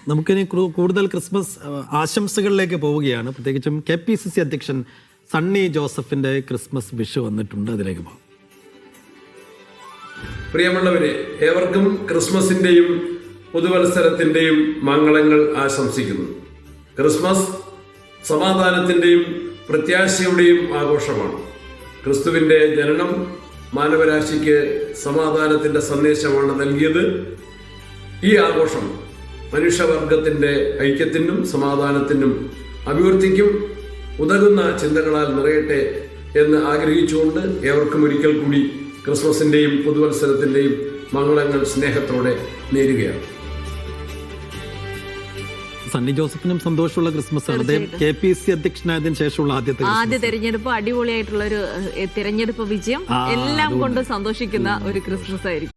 നമുക്കിനി കൂടുതൽ ക്രിസ്മസ് ആശംസകളിലേക്ക് പോവുകയാണ്. പ്രത്യേകിച്ചും KPCC അധ്യക്ഷൻ സണ്ണി ജോസഫിന്റെ ക്രിസ്മസ് വിഷ് വന്നിട്ടുണ്ട്. അതിലേക്ക് പോകാം. പ്രിയമുള്ളവരെ, ഏവർക്കും ക്രിസ്മസിന്റെയും പുതുവത്സരത്തിന്റെയും മംഗളങ്ങൾ ആശംസിക്കുന്നു. ക്രിസ്മസ് സമാധാനത്തിന്റെയും പ്രത്യാശയുടെയും ആഘോഷമാണ്. ക്രിസ്തുവിന്റെ ജനനം മാനവരാശിക്ക് സമാധാനത്തിന്റെ സന്ദേശമാണ് നൽകിയത്. ഈ ആഘോഷം മനുഷ്യവർഗത്തിന്റെ ഐക്യത്തിനും സമാധാനത്തിനും അഭിവൃദ്ധിക്കും ഉതകുന്ന ചിന്തകളാൽ നിറയട്ടെ എന്ന് ആഗ്രഹിച്ചുകൊണ്ട് ഏവർക്കും ഒരിക്കൽ കൂടി ക്രിസ്മസിന്റെയും പുതുവത്സരത്തിന്റെയും മംഗളങ്ങൾ സ്നേഹത്തോടെ നേരുകയാണ്. സണ്ണി ജോസഫിനും സന്തോഷമുള്ള ക്രിസ്മസ് ആണ്. അദ്ദേഹം KPCC അധ്യക്ഷനായതിനു ശേഷമുള്ള ആദ്യ തെരഞ്ഞെടുപ്പ് അടിപൊളിയായിട്ടുള്ള ഒരു തെരഞ്ഞെടുപ്പ് വിജയം എല്ലാം കൊണ്ട് സന്തോഷിക്കുന്ന ഒരു ക്രിസ്മസ് ആയിരിക്കും.